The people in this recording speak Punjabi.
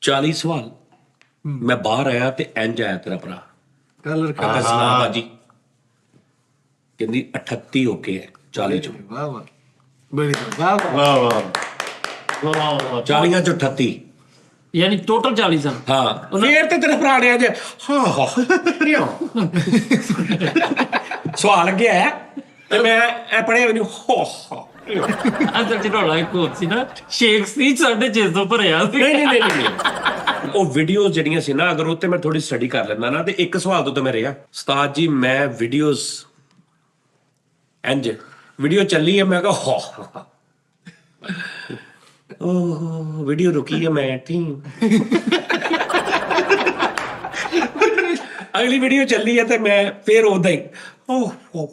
40 ਸਵਾਲ ਮੈਂ ਬਾਹਰ ਆਇਆ ਤੇ ਇੰਜ ਆਇਆ ਤੇਰਾ ਭਰਾ ਕਲਰ ਕਹਿੰਦਾ ਸੁਣਾ ਬਾਜੀ ਕਹਿੰਦੀ 38 ਹੋ ਕੇ 40 ਚੋਂ ਵਾਹ ਵਾਹ ਬੜੀ ਵਾਹ ਵਾਹ ਵਾਹ ਵਾਹ ਵਾਹ ਵਾਹ 40 ਚੋਂ 38 ਯਾਨੀ ਟੋਟਲ 40 ਸਨ। ਹਾਂ ਫੇਰ ਤੇ ਤੇਰੇ ਭਰਾ ਨੇ ਅਜੇ ਹਾਂ ਸਵਾਲ ਲੱਗਿਆ ਹੈ ਤੇ ਮੈਂ ਇਹ ਪੜਿਆ ਵੀ ਨਹੀਂ ਹੋ ਅੰਦਰ ਜਿਹੜਾ ਇੱਕ ਹੋਰ ਸੀ ਨਾ ਸ਼ੇਖ ਸੀ 650 ਭਰਿਆ ਸੀ। ਨਹੀਂ ਉਹ ਵੀਡੀਓਜ਼ ਜਿਹੜੀਆਂ ਸੀ ਨਾ ਅਗਰ ਉੱਤੇ ਮੈਂ ਥੋੜੀ ਸਟੱਡੀ ਕਰ ਲੈਂਦਾ ਨਾ ਤੇ ਇੱਕ ਸਵਾਲ ਤੋਂ ਤਾਂ ਮੈਂ ਰਿਹਾ ਉਸਤਾਦ ਜੀ ਮੈਂ ਵੀਡੀਓਜ਼ ਇੰਜ ਵੀਡੀਓ ਚੱਲੀ ਹੈ ਮੈਂ ਕਿਹਾ ਹੋ ਉਹ ਵੀਡੀਓ ਰੁਕੀ ਹੈ ਮੈਂ ਠੀਕ ਅਗਲੀ ਵੀਡੀਓ ਚੱਲੀ ਹੈ ਤੇ ਮੈਂ ਫੇਰ ਉਦਾਂ ਹੀ ਓਹ ਹੋ